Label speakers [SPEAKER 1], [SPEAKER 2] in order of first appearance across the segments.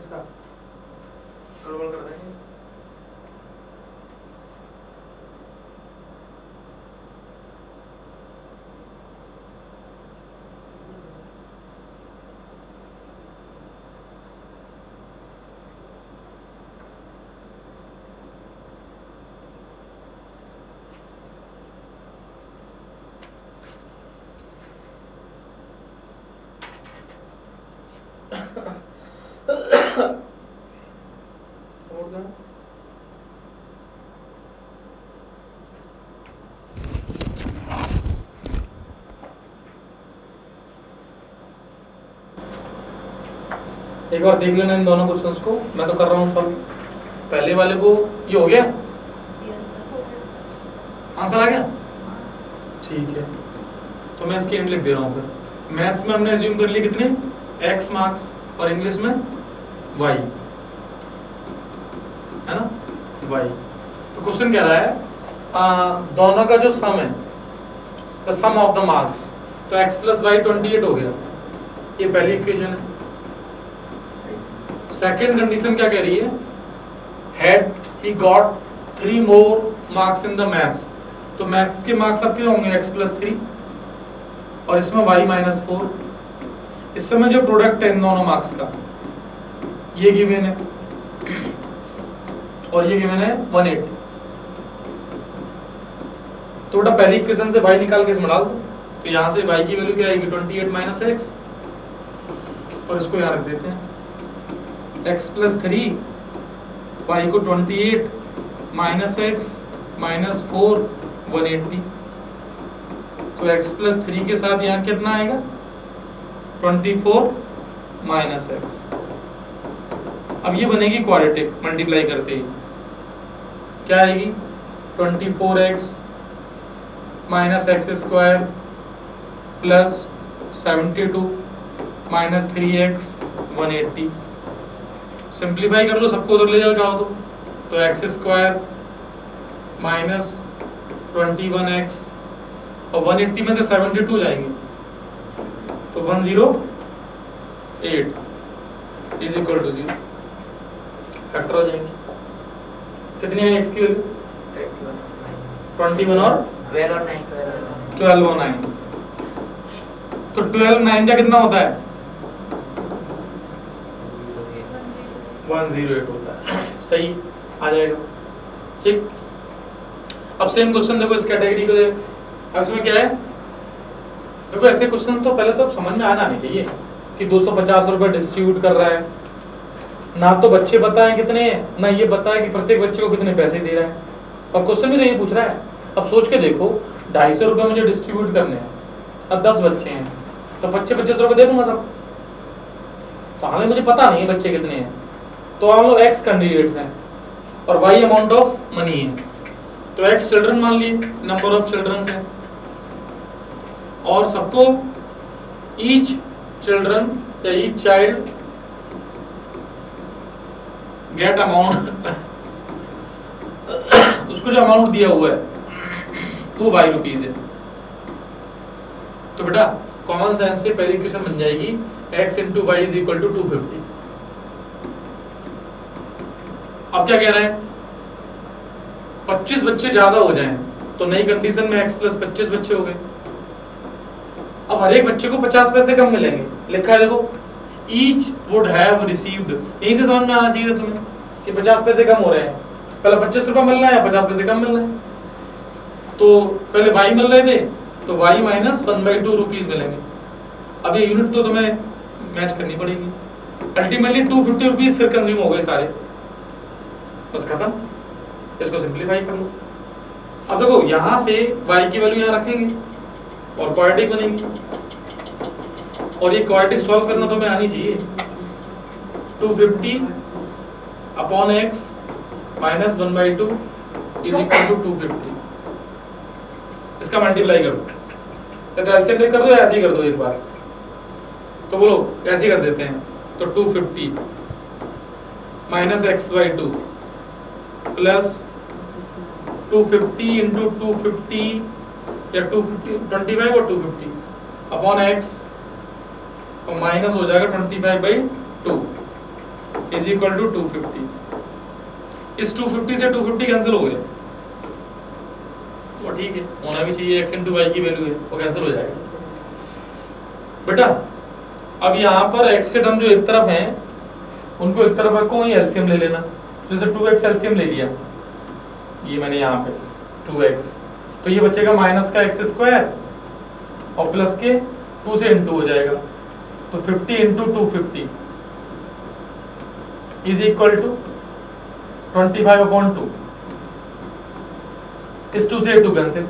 [SPEAKER 1] इसका गड़बड़ कर देंगे। एक बार देख लेना इन दोनों क्वेश्चंस को, मैं तो कर रहा हूँ सॉल्व। पहले वाले को ये हो गया, आंसर आ गया, ठीक है। तो मैं इसकी एंड लिख दे रहा हूँ। फिर मैथ्स में हमने अज्यूम कर ली कितने x मार्क्स और इंग्लिश में y, है ना, y। तो क्वेश्चन कह रहा है दोनों का जो सम है, the sum of the marks, तो x प्लस वाई 28 हो गया, ये पहली इक्वेशन है। सेकेंड कंडीशन क्या कह रही है, had he got 3 more marks in the maths, तो मैथ्स के मार्क्स अब क्या होंगे x प्लस 3 और इसमें y माइनस 4। इस समय जो प्रोडक्ट है इन दोनों मार्क्स का ये गिवन है और ये गिवन है 180। तो बेटा पहली इक्वेशन से y निकाल के इसमें डाल दो, तो यहाँ से y की वैल्यू क्या आएगी 28 माइनस x, और इसको यहाँ रख देते हैं x प्लस 3, y को 28 माइनस x माइनस 4 180। तो x प्लस 3 के साथ यहाँ कितना आएगा 24 माइनस x। अब ये बनेगी क्वाड्रेटिक, मल्टीप्लाई करते ही क्या आएगी 24x minus x square plus 72 minus 3x 180। Simplify कर लो, सबको उधर ले जाओ चाहो तो एक्स स्क्वायर माइनस 21x और 180 में से 72 जाएंगे तो 108 इज इक्वल टू 0, फैक्टर हो जाएंगे। कितनी है x की वैल्यू 21 और 12 और 9, तो 12 9 का कितना होता है 108 होता है, सही आ जाएगा, ठीक। अब सेम क्वेश्चन देखो इस कैटेगरी को, अब इसमें क्या है, देखो ऐसे क्वेश्चन तो पहले तो समझ में आ जाने चाहिए कि 250 रुपए डिस्ट्रीब्यूट कर रहा है, ना तो बच्चे बताएं कितने, ना ये बताए कि प्रत्येक बच्चे को कितने पैसे दे रहा है, और क्वेश्चन भी तो ये पूछ रहा है। अब सोच के देखो 250 रुपए मुझे डिस्ट्रीब्यूट करने हैं, अब 10 बच्चे हैं तो 25-25 रुपए दे दूंगा सब, तो हमें मुझे पता नहीं है बच्चे कितने हैं, तो हम लोग x कैंडिडेट्स हैं और y अमाउंट ऑफ मनी है, तो x चिल्ड्रन मान लिए, नंबर ऑफ चिल्ड्रन है, और सबको ईच चिल्ड्रन या ईच चाइल्ड गेट अमाउंट उसको जो अमाउंट दिया हुआ है वो y रुपीज है। तो बेटा कॉमन सेंस से पहली इक्वेशन बन जाएगी x into y is equal to 250। अब क्या कह रहे हैं 25 बच्चे ज्यादा हो जाएं तो नई कंडीशन में x प्लस 25 बच्चे हो गए, अब हर एक बच्चे को 50 पैसे कम मिलेंगे, लिखा है देखो ईच वुड हैव रिसीव्ड, यहीं से समझ में आना चाहिए तुम्हें कि 50 पैसे कम हो रहे हैं, पहले 25 रुपए मिल रहा है या 50 पैसे कम मिल रहे हैं, तो पहले y मिल रहे थे तो y माइनस 1/2 रुपीज मिलेंगे। अब ये यूनिट तो तुम्हें मैच करनी पड़ेगी, अल्टीमेटली 250 रुपीज फिर कंज्यूम हो गए सारे, बस खत्म। इसको सिंप्लीफाई कर लो। अब देखो यहाँ से y की वैल्यू यहाँ रखेंगे और क्वाड्रेटिक बनेगी, और ये क्वाड्रेटिक सॉल्व करना तो हमें आनी चाहिए। 250 upon x minus 1/2 is equal to 250। इसका मल्टीप्लाई करो, तो एलसीएम लेकर कर दो, ऐसे ही कर दो एक बार, तो बोलो ऐसे ही कर देते हैं, तो 250 माइनस x/2 प्लस 250 इंटू 250 या 250 25 और 250 अपॉन x और माइनस हो जाएगा 25/2 इज इक्वल टू 250। इस 250 से 250 कैंसिल हो गया, वो ठीक है, होना भी चाहिए, x इंटू वाई की वैल्यू है, वो कैंसिल हो जाएगा। बेटा अब यहाँ पर x के टर्म जो एक तरफ हैं उनको एक तरफ रखो, वहीं एलसीएम ले लेना। जैसे 2x एलसीएम ले लिया, ये मैंने यहाँ पे 2x, तो ये बचेगा माइनस का x स्क्वायर और प्लस के 2 से इंटू हो जाएगा, तो 50 इंटू 250 इज इक्वल टू 25/2। इस 2 से 2 कैंसिल,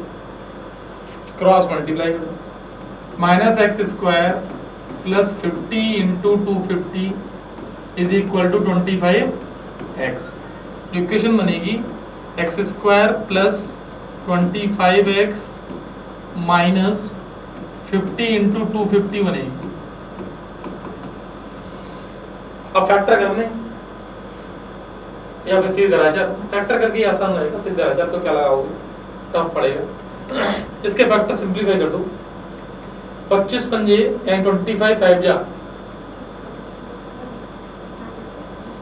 [SPEAKER 1] क्रॉस मल्टीप्लाई करो, minus x square plus 50 into 250 is equal to 25x। Equation बनेगी x square plus 25x minus 50 into 250 बनेगी। अब फैक्टर करने या फिर सीधे दराजर, फैक्टर करके आसान रहेगा, सीधे दराजर तो क्या लगाओगे, टफ पड़ेगा। इसके फैक्टर सिंप्लीफाई कर दो, 25 पंजे यानी 25 5 जा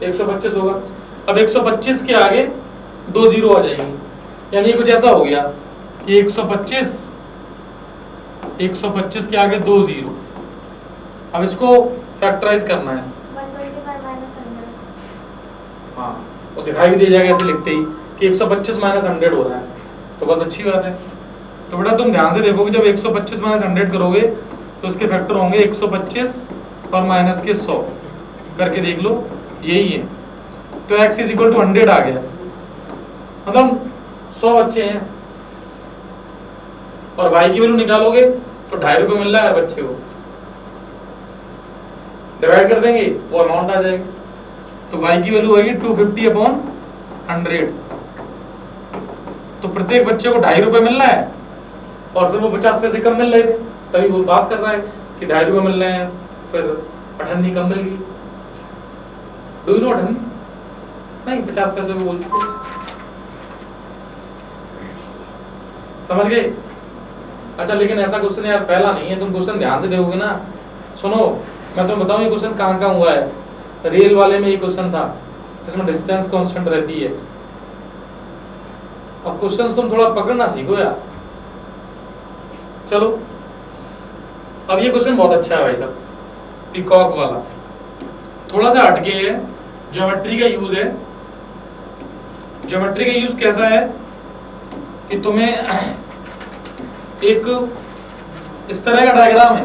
[SPEAKER 1] 125 होगा। अब 125 के आगे 2 जीरो आ जाएंगे, यानी कुछ ऐसा हो गया कि 125 के आगे 2 जीरो। अब इसको फैक्टराइज करना है,
[SPEAKER 2] 125
[SPEAKER 1] हाँ वो दिखाई भी दे जाएगा ऐसे लिखते ही कि 125 माइनस 100 हो रहा है, तो बस अच्छी बात है। तो बेटा तुम ध्यान से देखोगे, जब 125 माइनस 100 करोगे तो इसके फैक्टर होंगे 125 और माइनस के 100 करके देख लो, यही है। तो x इज इक्वल टू 100 आ गया, मतलब 100 बच्चे हैं, और y की वैल्यू निकालोगे तो 2.5 रुपये मिल रहा है हर बच्चे को, डिवाइड कर देंगे वो अमाउंट आ जाएगा। तो y की वैल्यू आएगी 250/100। तो प्रत्येक बच्चे को 2.5 रुपये मिल रहा है, और फिर वो 50 पैसे कम मिल रहे थे, तभी वो बात कर रहा है कि 2.5 रुपये मिल रहे हैं, फिर 98 कम मिल गई। Do you know 98? नहीं, 50 पैसे को बोलते हैं, समझ गए? अच्छा, लेकिन ऐसा क्वेश्चन यार पहला नहीं है, तुम क्वेश्चन ध्यान से देखोगे ना। सुनो, मैं तुम्हें बताऊं ये क्वेश्चन कहाँ कहाँ हुआ है। रेल वाले में ये क्वेश्चन था, इसमें डिस्टेंस कांस्टेंट रहती है। अब क्वेश्चंस तुम थोड़ा पकड़ना सीखो यार। चलो, अब ये क्वेश्चन बहुत अच्छा है भाई साहब, पीकॉक वाला, थोड़ा सा हटके है, ज्योमेट्री का यूज है। ज्योमेट्री का यूज कैसा है कि तुम्हें एक इस तरह का डायग्राम है,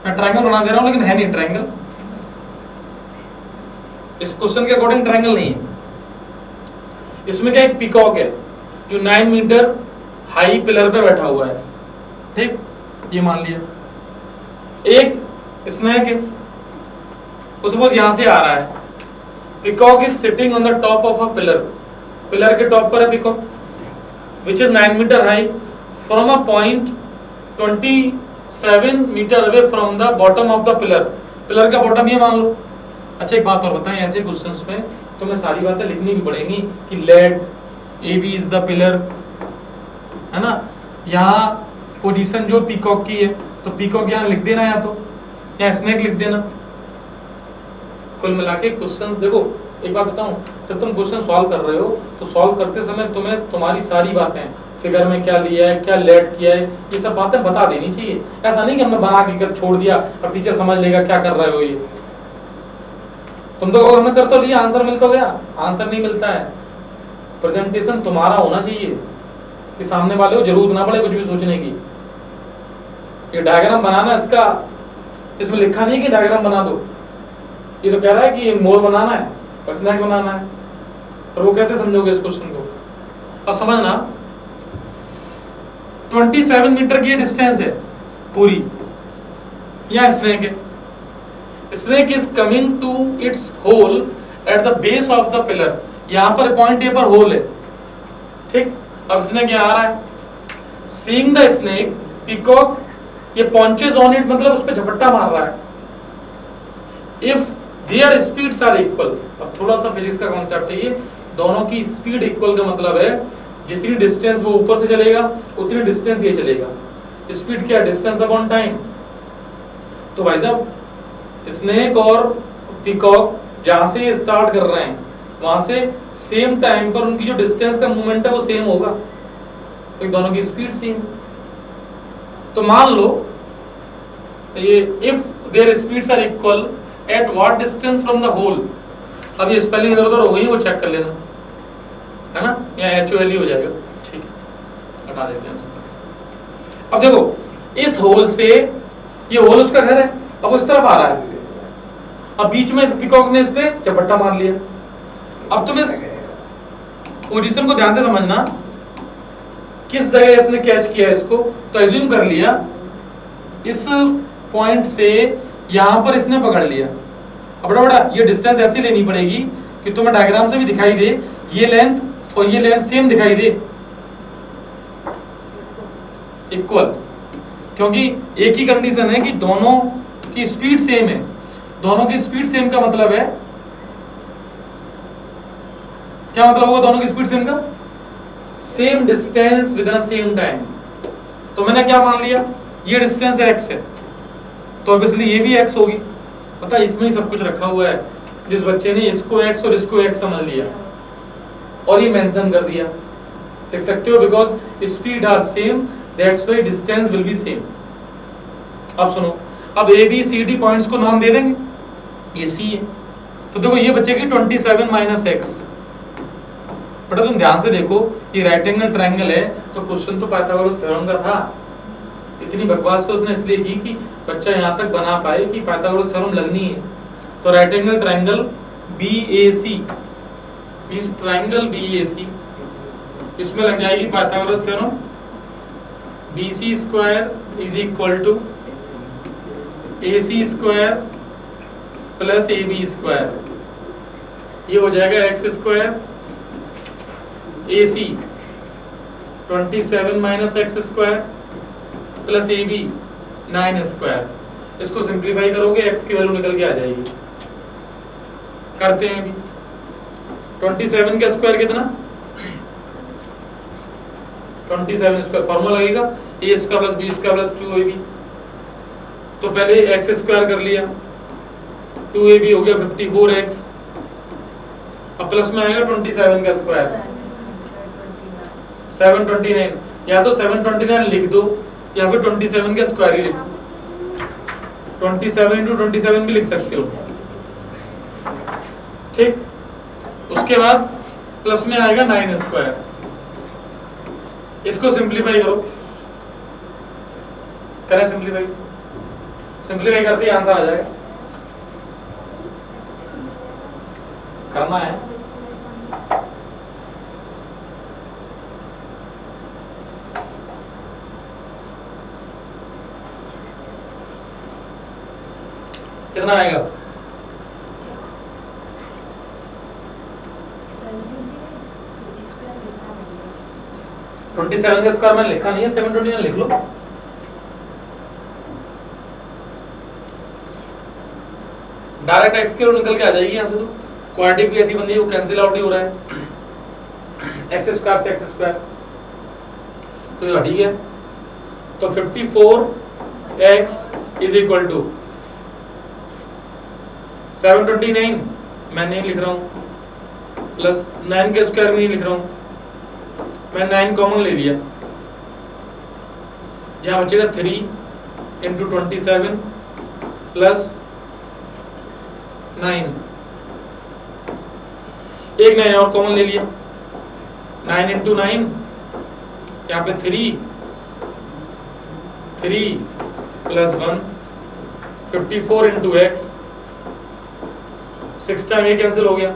[SPEAKER 1] मैं ट्रायंगल बना दे रहा हूं लेकिन है नहीं ट्रायंगल, इस क्वेश्चन के अकॉर्डिंग ट्रायंगल नहीं है। इसमें क्या, एक पीकॉक है जो 9 मीटर हाई पिलर पे बैठा हुआ है, ठीक, ये मान लिया। एक स्नेक है, वो सपोज यहां से आ रहा है, peacock is sitting on the top of a pillar, pillar के टॉप पर है peacock, which is 9 metre high from a point 27 metre away from the bottom of the pillar. Pillar का बॉटम ये मान लो। अच्छा, एक बात और बताएं, ऐसे क्वेश्चंस में तुम्हें सारी बातें लिखनी भी पड़ेंगी कि let A B is the pillar, है ना। यहाँ पोजीशन जो पीकॉक की है, तो पीकॉक यहाँ लिख देना, या स्नेक लिख देना। कुल मिला के क्वेश्चन देखो, एक बात बताऊं, जब तुम क्वेश्चन सॉल्व कर रहे हो तो सॉल्व करते समय तुम्हें तुम्हारी सारी बातें, फिगर में क्या लिया है, क्या लेट किया है, ये सब बातें बता देनी चाहिए। ऐसा नहीं कि हमने बना के कर छोड़ दिया और टीचर समझ लेगा क्या कर रहे हो ये। तुम तो हमने कर तो लिया, आंसर मिल तो गया, आंसर नहीं मिलता है। प्रेजेंटेशन तुम्हारा होना चाहिए कि सामने वाले को जरूरत ना पड़े कुछ भी सोचने की। ये डायग्राम बनाना, इसका इसमें लिखा नहीं कि डायग्राम बना दो, ये तो कह रहा है कि ये मोर बनाना है, स्नैक बनाना है, और वो कैसे समझोगे इस क्वेश्चन को। अब समझना, 27 मीटर की डिस्टेंस है पूरी, यह स्नेक है। Snake is coming to its hole at the base of the pillar, यहां पर पॉइंट ए पर होल है, ठीक। अब स्नेक यहां आ रहा है, सीइंग द स्नेक पीकॉक ये पॉन्चेस ऑन इट, मतलब उस पर झपट्टा मार रहा है। If their speeds are equal, अब थोड़ा सा फिजिक्स का कॉन्सेप्ट है ये, दोनों की स्पीड इक्वल का मतलब है जितनी डिस्टेंस वो ऊपर से चलेगा उतनी डिस्टेंस ये चलेगा। स्पीड क्या, डिस्टेंस अपॉन टाइम। तो भाई साहब स्नेक और पीकॉक जहां से ये स्टार्ट कर रहे हैं वहां से सेम टाइम पर उनकी जो डिस्टेंस का मूवमेंट है वो सेम होगा, तो दोनों की स्पीड सेम। तो मान लो ये if their speeds are equal at what distance from the hole. अब ये स्पेलिंग इधर उधर हो गई, वो चेक कर लेना, है ना, या HOL हो जाएगा, ठीक है, हटा देते हैं उसको। अब देखो इस होल से, ये होल उसका घर है, अब उस तरफ आ रहा है, अब बीच में इस पिकॉक ने इस पे झपट्टा मार लिया। अब तुम इस पोजीशन को ध्यान से समझना, किस जगह इसने कैच किया इसको, तो एज्यूम कर लिया इस पॉइंट से यहां पर इसने पकड़ लिया। अब बड़ा बड़ा ये डिस्टेंस ऐसी लेनी पड़ेगी कि तुम्हें डायग्राम से भी दिखाई दे ये लेंथ और ये लेंथ सेम दिखाई दे, इक्वल, क्योंकि एक ही कंडीशन है कि दोनों की स्पीड सेम है। दोनों की स्पीड सेम का मतलब है क्या, मतलब होगा दोनों की स्पीड सेम का, same distance with in same time. तो मैंने क्या मान लिया, ये डिस्टेंस x है, तो ऑब्वियसली ये भी x होगी। पता है इसमें ही सब कुछ रखा हुआ है, जिस बच्चे ने इसको x और इसको x समझ लिया और ये मेंशन कर दिया, देख सकते हो, because speed are same that's why distance will be same. अब सुनो, अब ABCD पॉइंट्स को नाम दे देंगे, ये C है, तो देखो ये बचेगी 27 - x। बेटा तुम ध्यान से देखो, ये राइट एंगल ट्रायंगल है, तो क्वेश्चन तो पाइथागोरस थ्योरम का था। इतनी बकवास तो उसने इसलिए की कि बच्चा यहाँ तक बना पाए कि पाइथागोरस थ्योरम लगनी है। तो राइट एंगल ट्रायंगल BAC, इस ट्रायंगल BAC, इसमें लग जाएगी Pythagoras theorem, BC² = AC² + AB², ये हो जाएगा x² AC 27 - x² + AB 9²। इसको सिंप्लीफाई करोगे x की वैल्यू निकल के आ जाएगी। करते हैं अभी, 27 का स्क्वायर कितना, 27², फॉर्मूला लगेगा A² + B² + 2AB। तो पहले x² कर लिया, 2AB हो गया 54x, अब प्लस में आएगा 27 का स्क्वायर 729, या तो 729 लिख दो या फिर 27 का स्क्वायर ही लिख दो, 27 × 27 भी लिख सकते हो, ठीक। उसके बाद प्लस में आएगा 9², इसको सिंप्लीफाई करो, करें सिंप्लीफाई, सिंप्लीफाई करते ही आंसर आ जाएगा। करना है, कितना आएगा, 27 का स्क्वायर मैंने लिखा नहीं है, 729 लिख लो। डायरेक्ट एक्स की रो निकल के आ जाएगी यहाँ से, तो क्वाड्रेटिक भी ऐसी बंदी है, वो कैंसिल आउट ही हो रहा है, x² से x², तो ये हटी गया। तो 54x = 729, मैं नहीं लिख रहा हूँ, प्लस 9 के स्क्वायर भी नहीं लिख रहा हूँ, मैं 9 कॉमन ले लिया, यहाँ बचेगा 3 × 27 + 9, एक 9 और कॉमन ले लिया, 9 × 9, यहाँ पे 3 + 1, 54 × x, 6 टाइम ये कैंसिल हो गया,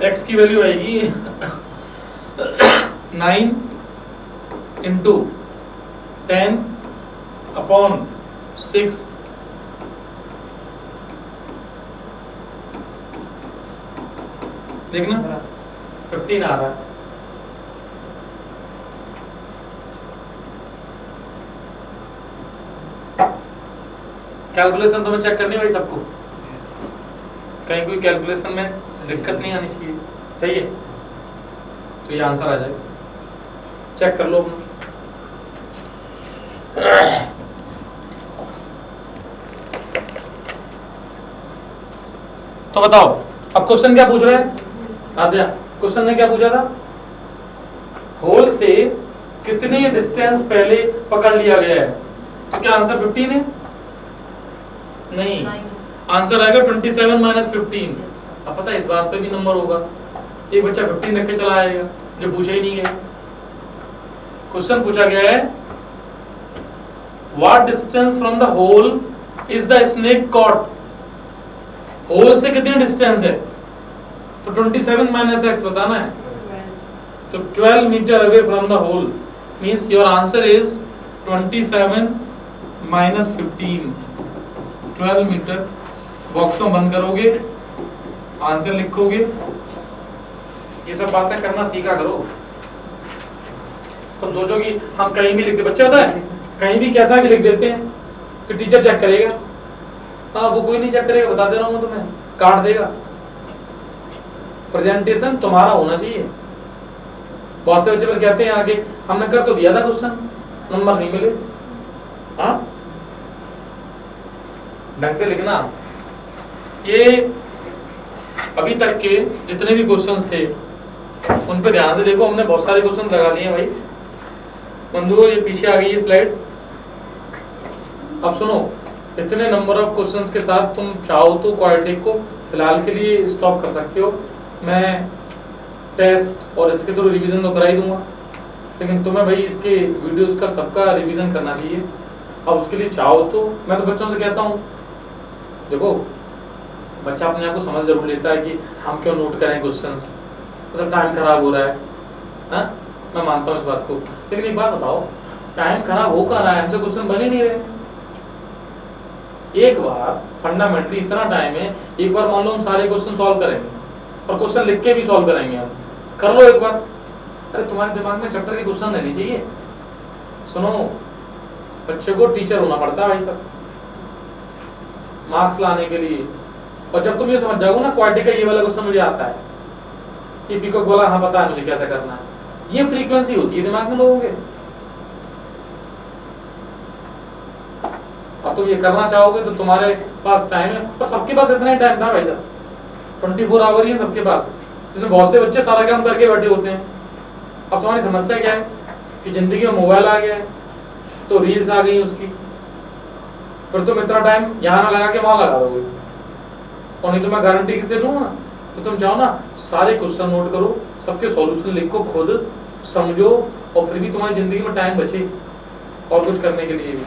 [SPEAKER 1] x की वैल्यू आएगी 9 × 10/6, देखना 15 आ रहा है। कैलकुलेशन तो मैं चेक करनी भाई सबको, कहीं कोई कैलकुलेशन में दिक्कत नहीं आनी चाहिए, सही है, तो ये आंसर आ जाएगा, चेक कर लो अपना। तो बताओ अब क्वेश्चन क्या पूछ रहा है आद्या, क्वेश्चन ने क्या पूछा था, होल से कितने डिस्टेंस पहले पकड़ लिया गया है, तो क्या आंसर 15 है? नहीं, आंसर आएगा 27 माइनस 15। अब पता है इस बात पे भी नंबर होगा, एक बच्चा 15 रख के चला आएगा जो पूछा ही नहीं गया। क्वेश्चन पूछा गया है what distance from the hole is the snake caught, hole से कितनी डिस्टेंस है, तो 27 माइनस एक्स बताना है, तो 12 metre away from the hole means your answer is 27 minus 15, 12 metre. Box को बंद करोगे, आंसर लिखोगे, ये सब बातें करना सीखा करो। तुम सोचोगी हम कहीं भी लिख दे, बच्चे होता है कहीं भी कैसा भी लिख देते हैं कि टीचर चेक करेगा, हाँ वो कोई नहीं चेक करेगा, बता दे रहा हूँ तुम्हें, काट देगा। प्रेजेंटेशन तुम्हारा होना चाहिए। बहुत से बच्चे पर कहते हैं आगे हमने कर तो दिया था क्वेश्चन, नंबर नहीं मिले। हाँ ढंग से लिखना। ये अभी तक के जितने भी क्वेश्चंस थे उन पे ध्यान से देखो, हमने बहुत सारे क्वेश्चन लगा लिए भाई। मंजू ये पीछे आ गई है स्लाइड। अब सुनो, इतने नंबर ऑफ क्वेश्चंस के साथ तुम चाहो तो क्वाड्रेटिक को फिलहाल के लिए स्टॉप कर सकते हो। मैं टेस्ट और इसके थ्रू रिवीजन तो करा ही दूंगा, लेकिन तुम्हें भाई इसके वीडियोस का सबका रिवीजन करना चाहिए। अब उसके लिए चाहो तो मैं तो बच्चों से कहता हूँ, देखो बच्चा अपने आप को समझ जरूर लेता है कि हम क्यों नोट करें क्वेश्चंस, मतलब टाइम खराब हो रहा है, हाँ मैं मानता हूँ इस बात को, लेकिन एक बात बताओ टाइम खराब हो कहाँ रहा है, हमसे क्वेश्चन बन ही नहीं रहे। एक बार फंडामेंटली इतना टाइम है, एक बार मान लो हम सारे क्वेश्चन सॉल्व करेंगे और क्वेश्चन लिख के भी सॉल्व करेंगे, हम कर लो एक बार। अरे तुम्हारे दिमाग में चैप्टर के क्वेश्चन रहने चाहिए। सुनो, बच्चे को टीचर होना पड़ता है भाई साहब मार्क्स लाने के लिए। और जब तुम ये समझ जाओगे ना क्वाड्रेटिक का ये वाला क्वेश्चन मुझे आता है, ये पीकॉक वाला हाँ पता है मुझे कैसे करना है, ये फ्रीक्वेंसी होती है दिमाग में लोगों के। अब तुम ये करना चाहोगे तो तुम्हारे पास टाइम है, और सबके पास इतना ही टाइम था भाई साहब, 24 आवर ही है सबके पास, जिसमें बहुत से बच्चे सारा काम करके बैठे होते हैं। अब तुम्हारी समस्या क्या है कि जिंदगी में मोबाइल आ गया है, तो रील्स आ गई उसकी, फिर तुम इतना टाइम यहाँ ना लगा के वहां लगा दोगे। और नहीं तो मैं गारंटी किसे दूँ ना, तो तुम चाहो ना सारे क्वेश्चन नोट करो, सबके सॉल्यूशन लिखो, खुद समझो, और फिर भी तुम्हारी जिंदगी में टाइम बचे और कुछ करने के लिए भी।